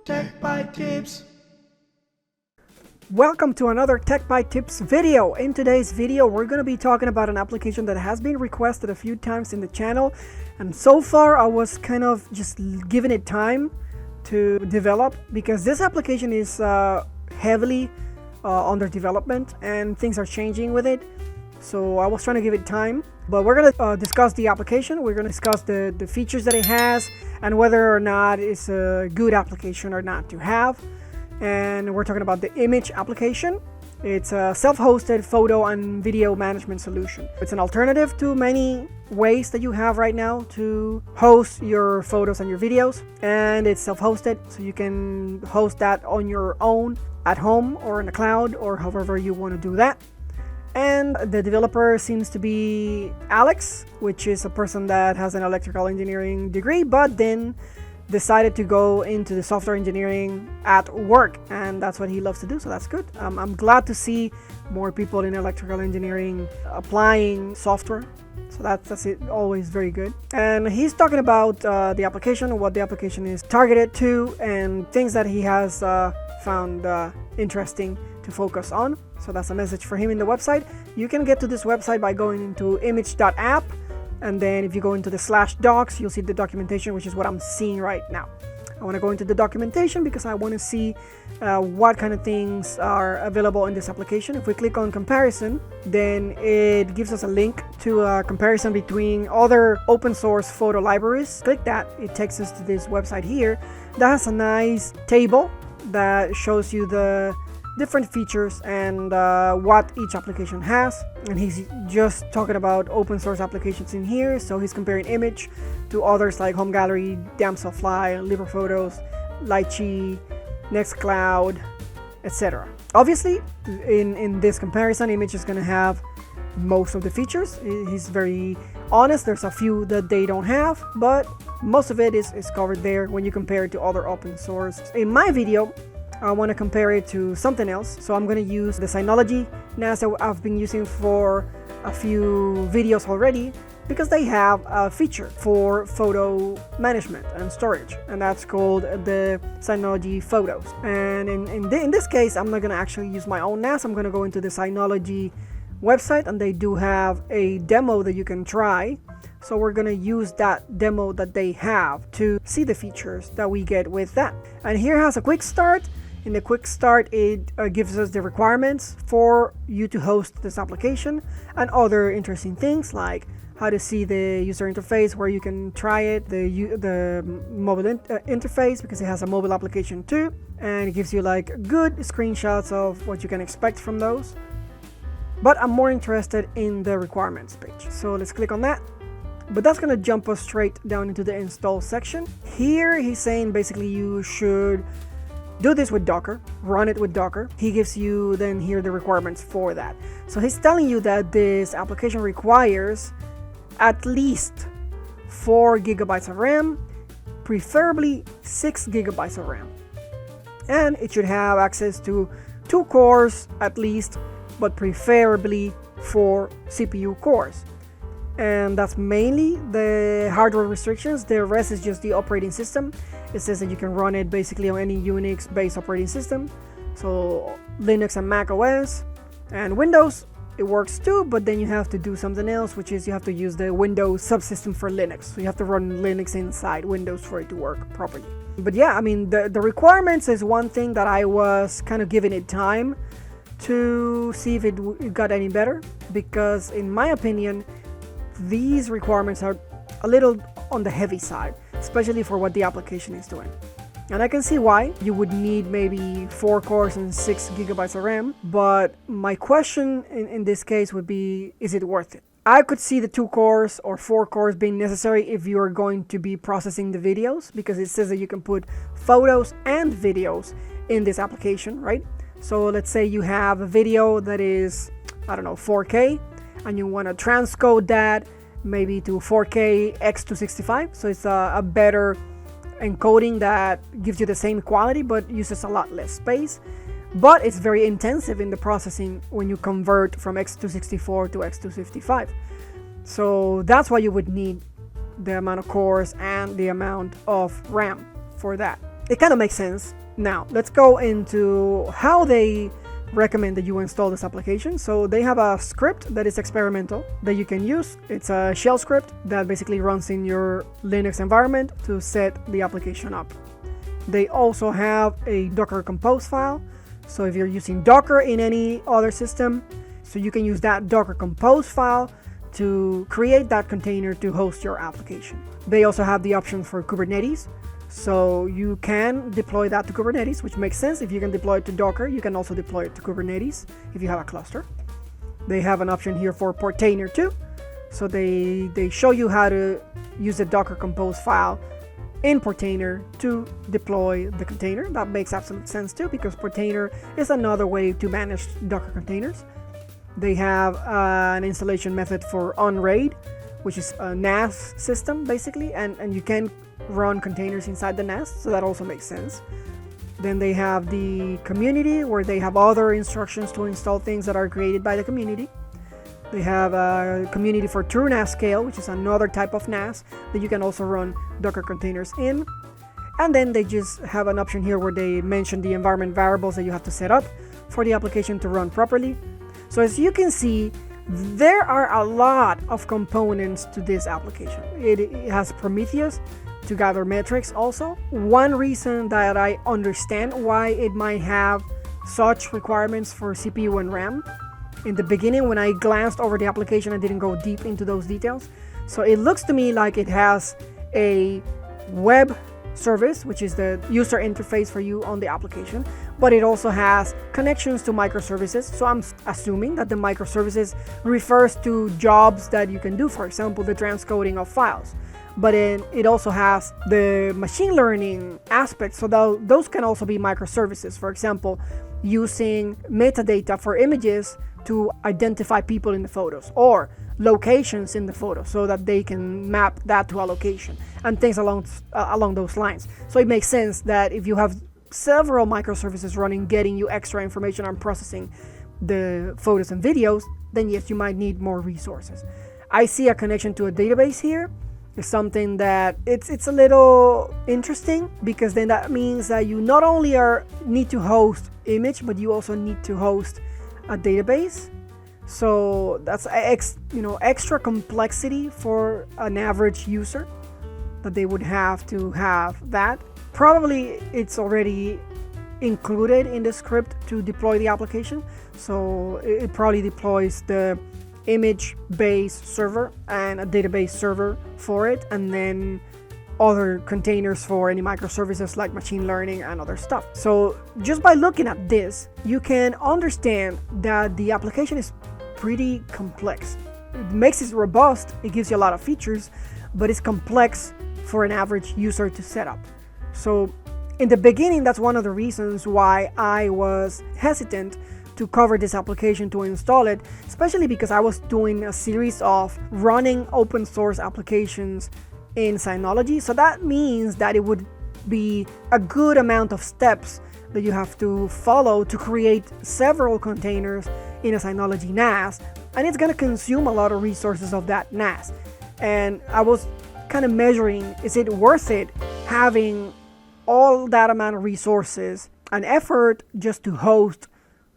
Tech by Tips. Welcome to another Tech by Tips video. In today's video, we're going to be talking about an application that has been requested a few times in the channel. And so far, I was kind of just giving it time to develop because this application is heavily under development and things are changing with it. So I was trying to give it time. But we're going to discuss the application. We're going to discuss the features that it has and whether or not it's a good application or not to have. And we're talking about the Immich application. It's a self-hosted photo and video management solution. It's an alternative to many ways that you have right now to host your photos and your videos. And it's self-hosted, so you can host that on your own at home or in the cloud or however you want to do that. And the developer seems to be Alex, which is a person that has an electrical engineering degree, but then decided to go into the software engineering at work, and that's what he loves to do, so that's good. I'm glad to see more people in electrical engineering applying software, so that's it, always very good. And he's talking about the application, what the application is targeted to, and things that he has found interesting to focus on. So that's a message for him in the website. You can get to this website by going into immich.app, and then if you go into the /docs, you'll see the documentation, which is what I'm seeing right now. I want to go into the documentation because I want to see what kind of things are available in this application. If we click on comparison, then it gives us a link to a comparison between other open source photo libraries. Click that, it takes us to this website here that has a nice table that shows you the different features and what each application has. And he's just talking about open source applications in here, so he's comparing Immich to others like Home Gallery, Damselfly, LibrePhotos, Lychee, Nextcloud, etc. Obviously, in this comparison, Immich is going to have most of the features. He's very honest. There's a few that they don't have, but most of it is covered there when you compare it to other open source. In my video, I want to compare it to something else, so I'm going to use the Synology NAS that I've been using for a few videos already, because they have a feature for photo management and storage, and that's called the Synology Photos. And in this case, I'm not going to actually use my own NAS. I'm going to go into the Synology website, and they do have a demo that you can try. So we're going to use that demo that they have to see the features that we get with that. And here has a quick start. In the quick start, it gives us the requirements for you to host this application and other interesting things like how to see the user interface, where you can try it, the mobile interface, because it has a mobile application too, and it gives you like good screenshots of what you can expect from those. But I'm more interested in the requirements page, so let's click on that. But that's going to jump us straight down into the install section. Here he's saying basically you should do this with Docker, run it with Docker. He gives you then here the requirements for that. So he's telling you that this application requires at least 4 gigabytes of RAM, preferably 6 gigabytes of RAM. And it should have access to 2 cores at least, but preferably 4 CPU cores. And that's mainly the hardware restrictions. The rest is just the operating system. It says that you can run it basically on any Unix based operating system, so Linux and Mac OS, and Windows it works too, but then you have to do something else, which is you have to use the Windows subsystem for Linux, so you have to run Linux inside Windows for it to work properly. But yeah, I mean the requirements is one thing that I was kind of giving it time to see if it got any better, because in my opinion these requirements are a little on the heavy side, especially for what the application is doing. And I can see why you would need maybe 4 cores and 6 gigabytes of RAM, but my question in this case would be, is it worth it? I could see the 2 cores or 4 cores being necessary if you are going to be processing the videos, because it says that you can put photos and videos in this application, right? So let's say you have a video that is, I don't know, 4K, and you want to transcode that maybe to 4K x265, so it's a better encoding that gives you the same quality but uses a lot less space, but it's very intensive in the processing when you convert from x264 to x255. So that's why you would need the amount of cores and the amount of RAM for that. it kind of makes sense. Now, let's go into how they recommend that you install this application. So they have a script that is experimental that you can use. It's a shell script that basically runs in your Linux environment to set the application up. They also have a Docker Compose file. So if you're using Docker in any other system, so you can use that Docker Compose file to create that container to host your application. They also have the option for Kubernetes. So you can deploy that to Kubernetes, which makes sense. If you can deploy it to Docker, you can also deploy it to Kubernetes if you have a cluster. They have an option here for Portainer too. So they show you how to use the Docker Compose file in Portainer to deploy the container. That makes absolute sense too, because Portainer is another way to manage Docker containers. They have an installation method for OnRaid, which is a NAS system basically, and you can run containers inside the NAS, so that also makes sense. Then they have the community, where they have other instructions to install things that are created by the community. They have a community for true NAS scale, which is another type of NAS that you can also run Docker containers in. And then they just have an option here where they mention the environment variables that you have to set up for the application to run properly. So as you can see, there are a lot of components to this application. It has Prometheus to gather metrics also. One reason that I understand why it might have such requirements for CPU and RAM. In the beginning, when I glanced over the application, I didn't go deep into those details. So it looks to me like it has a web service, which is the user interface for you on the application, but it also has connections to microservices. So I'm assuming that the microservices refers to jobs that you can do, for example, the transcoding of files. But then it also has the machine learning aspect, so those can also be microservices. For example, using metadata for images to identify people in the photos, or locations in the photo, so that they can map that to a location, and things along those lines. So it makes sense that if you have several microservices running, getting you extra information on processing the photos and videos, then yes, you might need more resources. I see a connection to a database here. Is something that it's a little interesting, because then that means that you not only need to host Immich, but you also need to host a database. So that's extra complexity for an average user that they would have to have that. Probably it's already included in the script to deploy the application, so it probably deploys the Immich-based server and a database server for it, and then other containers for any microservices like machine learning and other stuff. So just by looking at this, you can understand that the application is pretty complex. It makes it robust, it gives you a lot of features, but it's complex for an average user to set up. So in the beginning, that's one of the reasons why I was hesitant to cover this application, to install it, especially because I was doing a series of running open source applications in Synology. So that means that it would be a good amount of steps that you have to follow to create several containers in a Synology NAS, and it's going to consume a lot of resources of that NAS. And I was kind of measuring, is it worth it having all that amount of resources and effort just to host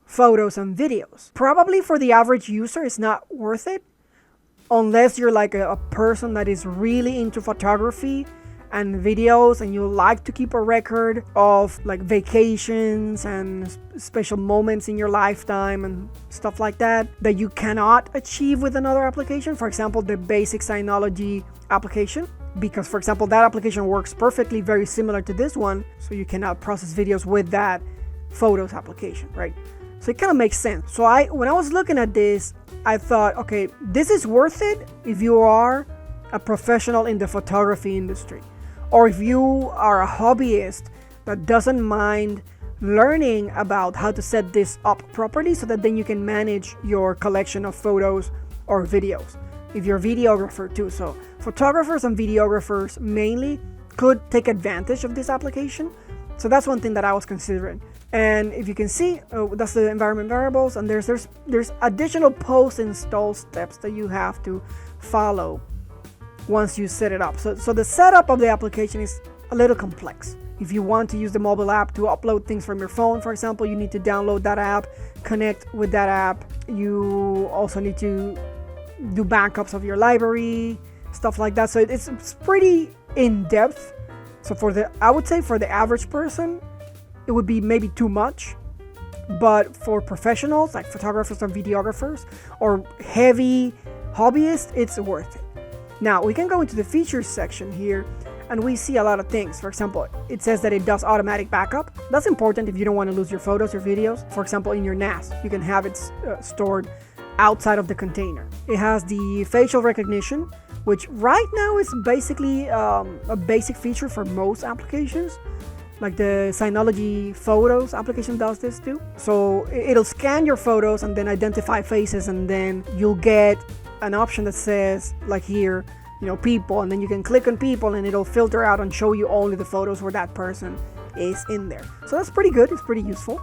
photos and videos? Probably for the average user, it's not worth it, unless you're like a person that is really into photography and videos, and you like to keep a record of like vacations and special moments in your lifetime and stuff like that you cannot achieve with another application. For example, the basic Synology application, because for example, that application works perfectly very similar to this one, so you cannot process videos with that photos application, right? So it kind of makes sense. So when I was looking at this, I thought, okay, this is worth it if you are a professional in the photography industry, or if you are a hobbyist that doesn't mind learning about how to set this up properly, so that then you can manage your collection of photos or videos. If you're a videographer too, so photographers and videographers mainly could take advantage of this application. So that's one thing that I was considering. And if you can see, that's the environment variables, and there's additional post-install steps that you have to follow once you set it up. So the setup of the application is a little complex. If you want to use the mobile app to upload things from your phone, for example, you need to download that app, connect with that app. You also need to do backups of your library, stuff like that. So it's pretty in-depth. So I would say for the average person, it would be maybe too much. But for professionals like photographers and videographers or heavy hobbyists, it's worth it. Now we can go into the features section here and we see a lot of things. For example, it says that it does automatic backup. That's important if you don't want to lose your photos or videos. For example, in your NAS, you can have it stored outside of the container. It has the facial recognition, which right now is basically a basic feature for most applications. Like the Synology Photos application does this too. So it'll scan your photos and then identify faces, and then you'll get an option that says, like here, people, and then you can click on people and it'll filter out and show you only the photos where that person is in there. So that's pretty good. It's pretty useful.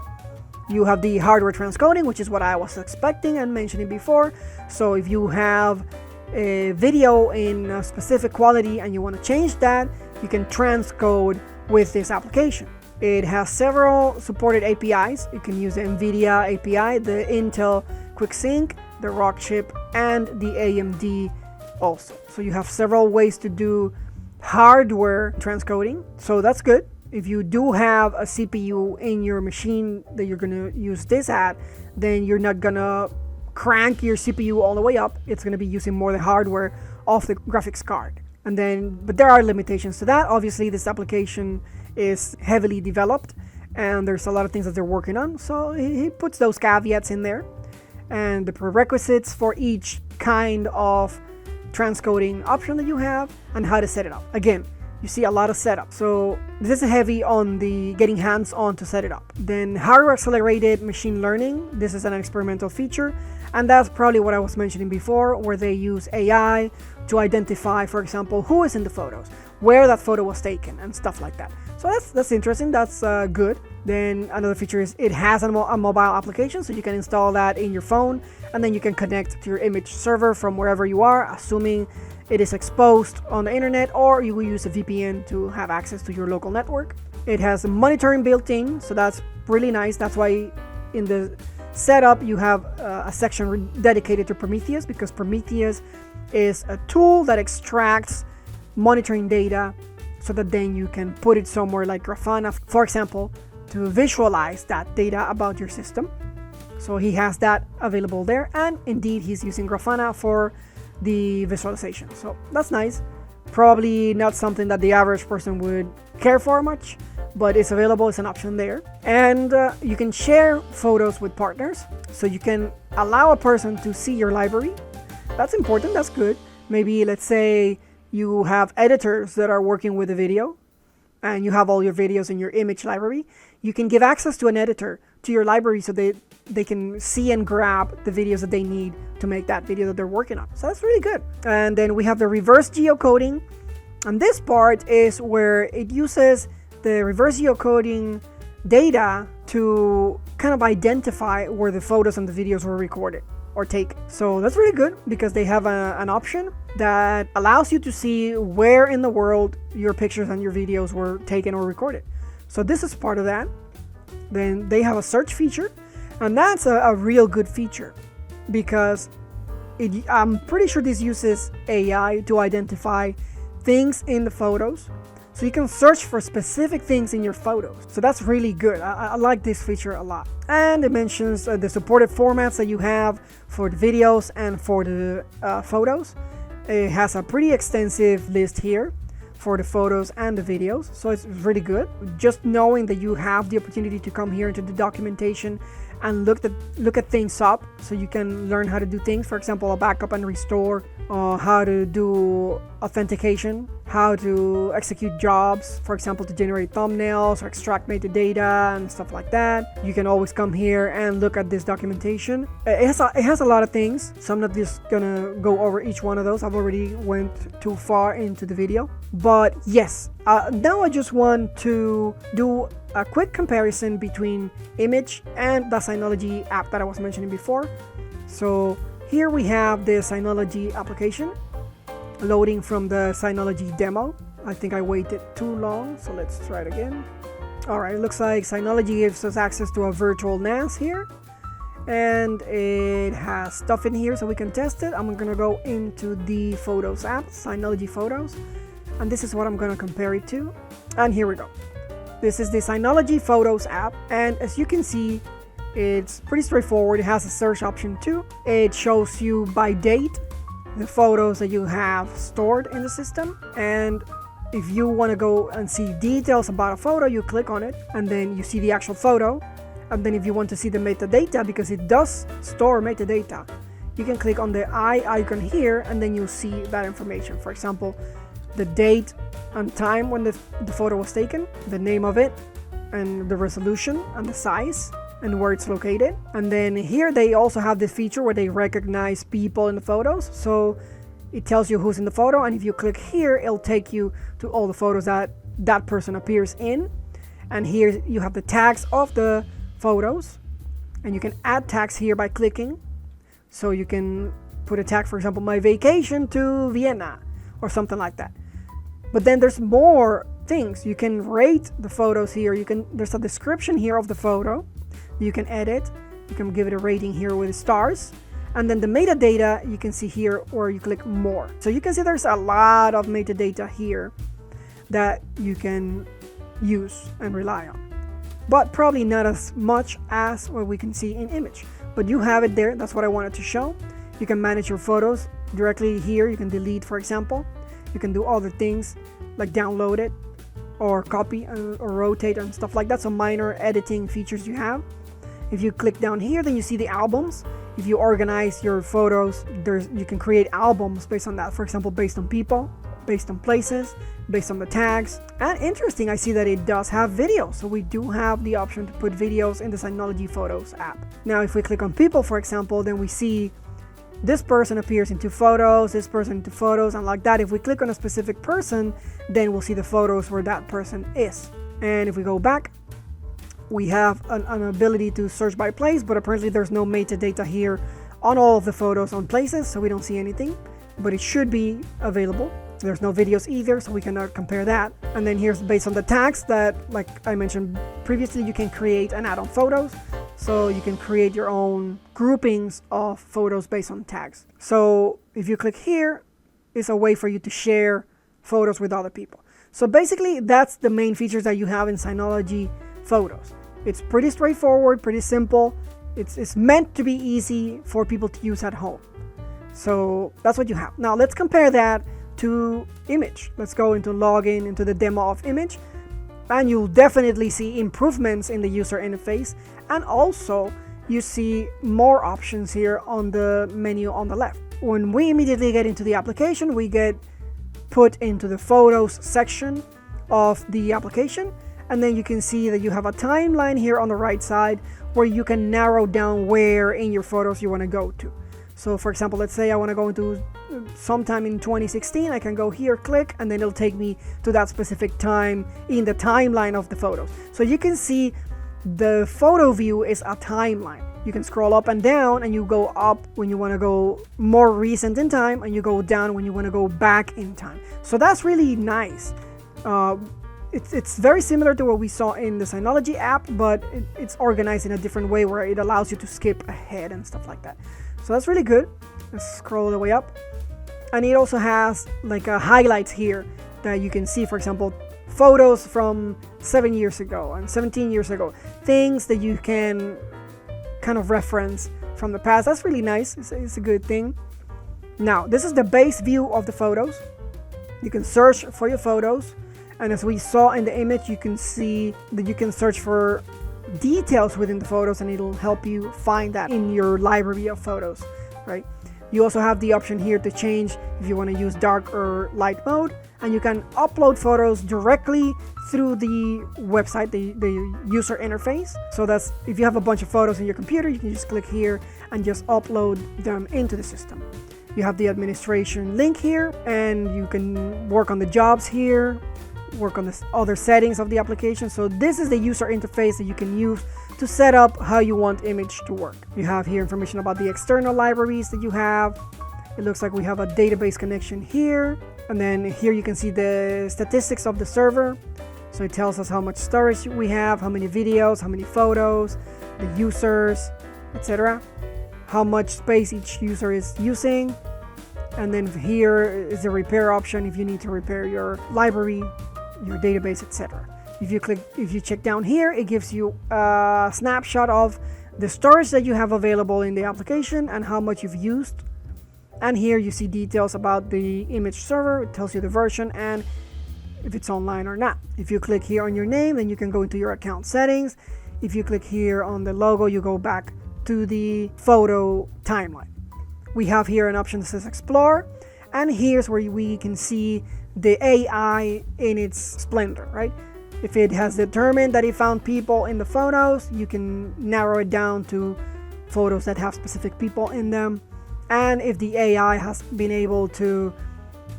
You have the hardware transcoding, which is what I was expecting and mentioning before. So if you have a video in a specific quality and you want to change that, you can transcode with this application. It has several supported APIs. You can use the NVIDIA API, the Intel QuickSync, the Rockchip, and the AMD also. So you have several ways to do hardware transcoding. So that's good. If you do have a CPU in your machine that you're going to use this at, then you're not going to crank your CPU all the way up. It's going to be using more the hardware of the graphics card. But there are limitations to that. Obviously, this application is heavily developed and there's a lot of things that they're working on. So he puts those caveats in there and the prerequisites for each kind of transcoding option that you have and how to set it up. Again, you see a lot of setup. So this is heavy on the getting hands on to set it up. Then hardware accelerated machine learning. This is an experimental feature. And that's probably what I was mentioning before, where they use AI to identify, for example, who is in the photos, where that photo was taken, and stuff like that. So that's interesting. That's good. Then another feature is it has a mobile application, so you can install that in your phone, and then you can connect to your Immich server from wherever you are, assuming it is exposed on the internet, or you will use a VPN to have access to your local network. It has monitoring built in, so that's really nice. That's why in the setup you have a section dedicated to Prometheus, because Prometheus is a tool that extracts monitoring data so that then you can put it somewhere like Grafana, for example, to visualize that data about your system. So he has that available there, and indeed he's using Grafana for the visualization. So that's nice. Probably not something that the average person would care for much, but it's available. It's an option there. And you can share photos with partners, so you can allow a person to see your library. That's important. That's good. Maybe let's say you have editors that are working with a video and you have all your videos in your Immich library. You can give access to an editor to your library so they can see and grab the videos that they need to make that video that they're working on. So that's really good. And then we have the reverse geocoding. And this part is where it uses the reverse geocoding data to kind of identify where the photos and the videos were recorded or taken. So that's really good because they have an option that allows you to see where in the world your pictures and your videos were taken or recorded. So this is part of that. Then they have a search feature, and that's a real good feature because I'm pretty sure this uses AI to identify things in the photos. So you can search for specific things in your photos. So that's really good. I like this feature a lot. And it mentions the supported formats that you have for the videos and for the photos. It has a pretty extensive list here for the photos and the videos. So it's really good. Just knowing that you have the opportunity to come here into the documentation and look at things up so you can learn how to do things. For example, a backup and restore, how to do authentication, how to execute jobs, for example, to generate thumbnails or extract metadata and stuff like that. You can always come here and look at this documentation. It has a lot of things, so I'm not just gonna go over each one of those. I've already went too far into the video. But yes, now I just want to do a quick comparison between Immich and the Synology app that I was mentioning before. So here we have the Synology application loading from the Synology demo. I think I waited too long, so let's try it again. Alright, it looks like Synology gives us access to a virtual NAS here. And it has stuff in here so we can test it. I'm gonna go into the Photos app, Synology Photos. And this is what I'm gonna compare it to. And here we go. This is the Synology Photos app. And as you can see, it's pretty straightforward. It has a search option too. It shows you by date the photos that you have stored in the system. And if you want to go and see details about a photo, you click on it and then you see the actual photo. And then if you want to see the metadata, because it does store metadata, you can click on the eye icon here and then you'll see that information. For example, the date and time when the photo was taken, the name of it, and the resolution and the size and where it's located. And then here they also have this feature where they recognize people in the photos. So it tells you who's in the photo, and if you click here, it'll take you to all the photos that that person appears in. And here you have the tags of the photos, and you can add tags here by clicking. So you can put a tag, for example, my vacation to Vienna or something like that. But then there's more things. You can rate the photos here. There's a description here of the photo. You can edit. You can give it a rating here with stars. And then the metadata you can see here, or you click more. So you can see there's a lot of metadata here that you can use and rely on. But probably not as much as what we can see in Immich. But you have it there. That's what I wanted to show. You can manage your photos directly here. You can delete, for example. You can do other things like download it or copy or rotate and stuff like that. So minor editing features you have. If you click down here, then you see the albums. If you organize your photos, you can create albums based on that. For example, based on people, based on places, based on the tags. And interesting, I see that it does have videos. So we do have the option to put videos in the Synology Photos app. Now, if we click on people, for example, then we see this person appears in 2 photos, this person in 2 photos, and like that. If we click on a specific person, then we'll see the photos where that person is. And if we go back, we have an ability to search by place, but apparently there's no metadata here on all of the photos on places, so we don't see anything, but it should be available. There's no videos either, so we cannot compare that. And then here's based on the tags that, like I mentioned previously, you can create and add on photos. So you can create your own groupings of photos based on tags. So if you click here, it's a way for you to share photos with other people. So basically that's the main features that you have in Synology Photos. It's pretty straightforward, pretty simple. It's meant to be easy for people to use at home. So that's what you have. Now let's compare that to Immich. Let's go into login into the demo of Immich, and you'll definitely see improvements in the user interface, and also you see more options here on the menu on the left. When we immediately get into the application, we get put into the photos section of the application, and then you can see that you have a timeline here on the right side where you can narrow down where in your photos you want to go to. So for example, let's say I want to go into sometime in 2016, I can go here, click, and then it'll take me to that specific time in the timeline of the photos. So you can see the photo view is a timeline. You can scroll up and down, and you go up when you want to go more recent in time, and you go down when you want to go back in time. So that's really nice. It's very similar to what we saw in the Synology app, but it's organized in a different way where it allows you to skip ahead and stuff like that. So that's really good. Let's scroll all the way up. And it also has like highlights here that you can see, for example, photos from 7 years ago and 17 years ago. Things that you can kind of reference from the past. That's really nice. It's a good thing. Now, this is the base view of the photos. You can search for your photos. And as we saw in the Immich, you can see that you can search for details within the photos, and it'll help you find that in your library of photos, right? You also have the option here to change if you want to use dark or light mode, and you can upload photos directly through the website, the user interface. So that's if you have a bunch of photos in your computer, you can just click here and just upload them into the system. You have the administration link here, and you can work on the jobs here, work on the other settings of the application. So this is the user interface that you can use to set up how you want Immich to work. You have here information about the external libraries that you have. It looks like we have a database connection here. And then here you can see the statistics of the server. So it tells us how much storage we have, how many videos, how many photos, the users, etc. How much space each user is using. And then here is the repair option if you need to repair your library, your database, etc. If you check down here, it gives you a snapshot of the storage that you have available in the application and how much you've used. And here you see details about the Immich server. It tells you the version and if it's online or not. If you click here on your name, then you can go into your account settings. If you click here on the logo, you go back to the photo timeline. We have here an option that says explore, and here's where we can see the AI in its splendor, right? If it has determined that it found people in the photos, you can narrow it down to photos that have specific people in them. And if the AI has been able to,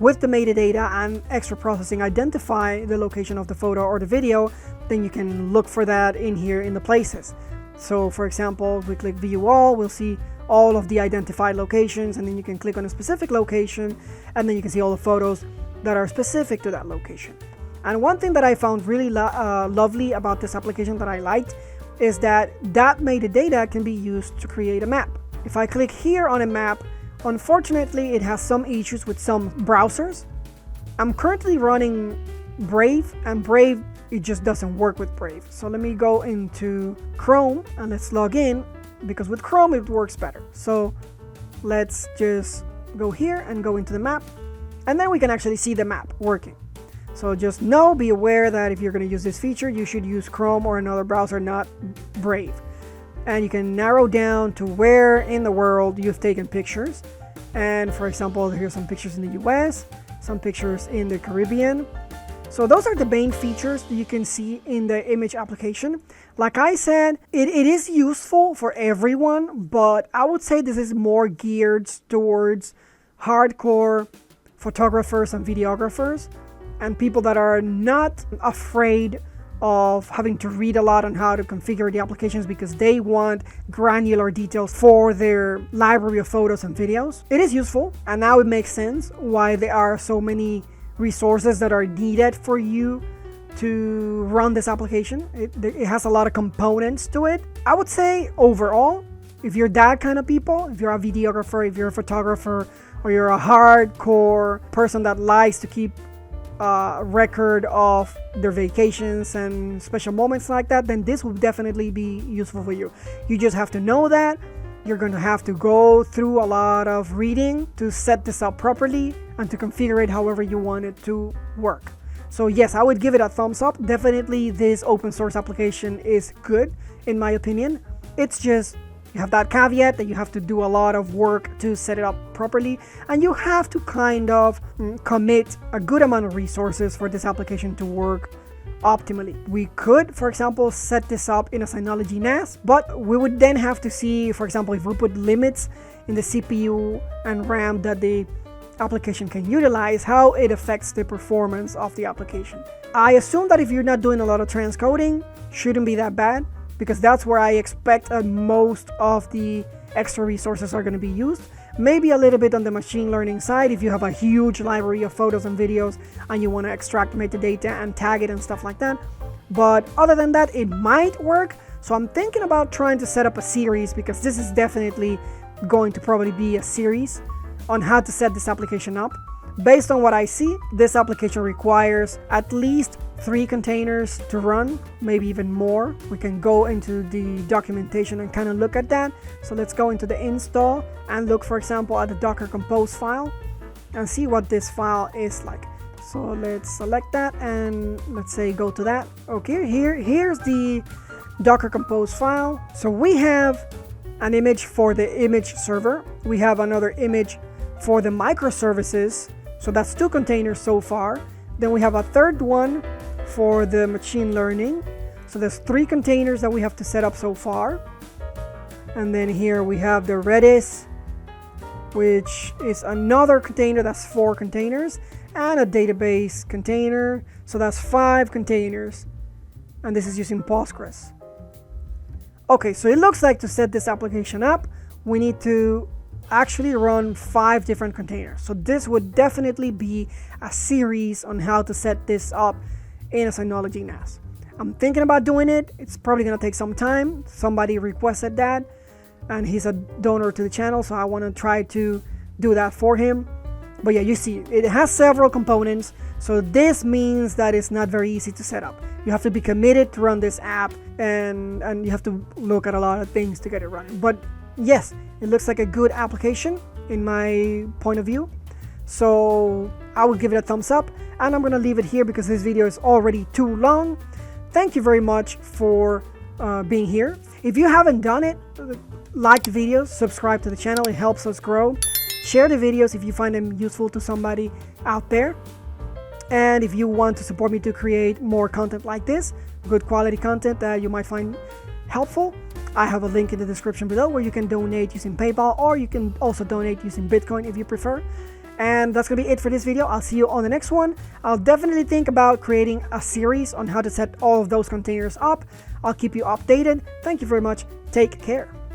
with the metadata and extra processing, identify the location of the photo or the video, then you can look for that in here in the places. So for example, if we click view all, we'll see all of the identified locations, and then you can click on a specific location and then you can see all the photos that are specific to that location. And one thing that I found really lovely about this application that I liked is that metadata can be used to create a map. If I click here on a map, unfortunately it has some issues with some browsers. I'm currently running Brave, and Brave, it just doesn't work with Brave. So let me go into Chrome and let's log in, because with Chrome it works better. So let's just go here and go into the map, and then we can actually see the map working. So just be aware that if you're going to use this feature, you should use Chrome or another browser, not Brave. And you can narrow down to where in the world you've taken pictures. And for example, here's some pictures in the US, some pictures in the Caribbean. So those are the main features that you can see in the Immich application. Like I said, it is useful for everyone, but I would say this is more geared towards hardcore photographers and videographers, and people that are not afraid of having to read a lot on how to configure the applications because they want granular details for their library of photos and videos. It is useful, and now it makes sense why there are so many resources that are needed for you to run this application. It has a lot of components to it. I would say overall, if you're that kind of people, if you're a videographer, if you're a photographer, or you're a hardcore person that likes to keep record of their vacations and special moments like that, then this will definitely be useful for you. You just have to know that you're going to have to go through a lot of reading to set this up properly and to configure it however you want it to work. So yes, I would give it a thumbs up. Definitely this open source application is good in my opinion. It's just you have that caveat that you have to do a lot of work to set it up properly, and you have to kind of commit a good amount of resources for this application to work optimally. We could, for example, set this up in a Synology NAS, but we would then have to see, for example, if we put limits in the CPU and RAM that the application can utilize, how it affects the performance of the application. I assume that if you're not doing a lot of transcoding, shouldn't be that bad, because that's where I expect most of the extra resources are going to be used. Maybe a little bit on the machine learning side if you have a huge library of photos and videos and you want to extract metadata and tag it and stuff like that. But other than that, it might work. So I'm thinking about trying to set up a series, because this is definitely going to probably be a series on how to set this application up. Based on what I see, this application requires at least 3 containers to run, maybe even more. We can go into the documentation and kind of look at that. So let's go into the install and look, for example, at the Docker Compose file and see what this file is like. So let's select that and let's say go to that. Okay, here's the Docker Compose file. So we have an image for the Immich server. We have another image for the microservices. So that's 2 containers so far. Then we have a third one for the machine learning. So there's 3 containers that we have to set up so far. And then here we have the Redis, which is another container, that's 4 containers, and a database container. So that's 5 containers. And this is using Postgres. Okay, so it looks like to set this application up, we need to actually run 5 different containers. So this would definitely be a series on how to set this up in a Synology NAS. I'm thinking about doing it. It's probably going to take some time. Somebody requested that, and he's a donor to the channel, so I want to try to do that for him. But yeah, you see, it has several components, so this means that it's not very easy to set up. You have to be committed to run this app, and you have to look at a lot of things to get it running. But yes, it looks like a good application in my point of view. So I will give it a thumbs up, and I'm going to leave it here because this video is already too long. Thank you very much for being here. If you haven't done it, like the videos, subscribe to the channel, it helps us grow. Share the videos if you find them useful to somebody out there. And if you want to support me to create more content like this, good quality content that you might find helpful, I have a link in the description below where you can donate using PayPal, or you can also donate using Bitcoin if you prefer. And that's going to be it for this video. I'll see you on the next one. I'll definitely think about creating a series on how to set all of those containers up. I'll keep you updated. Thank you very much. Take care.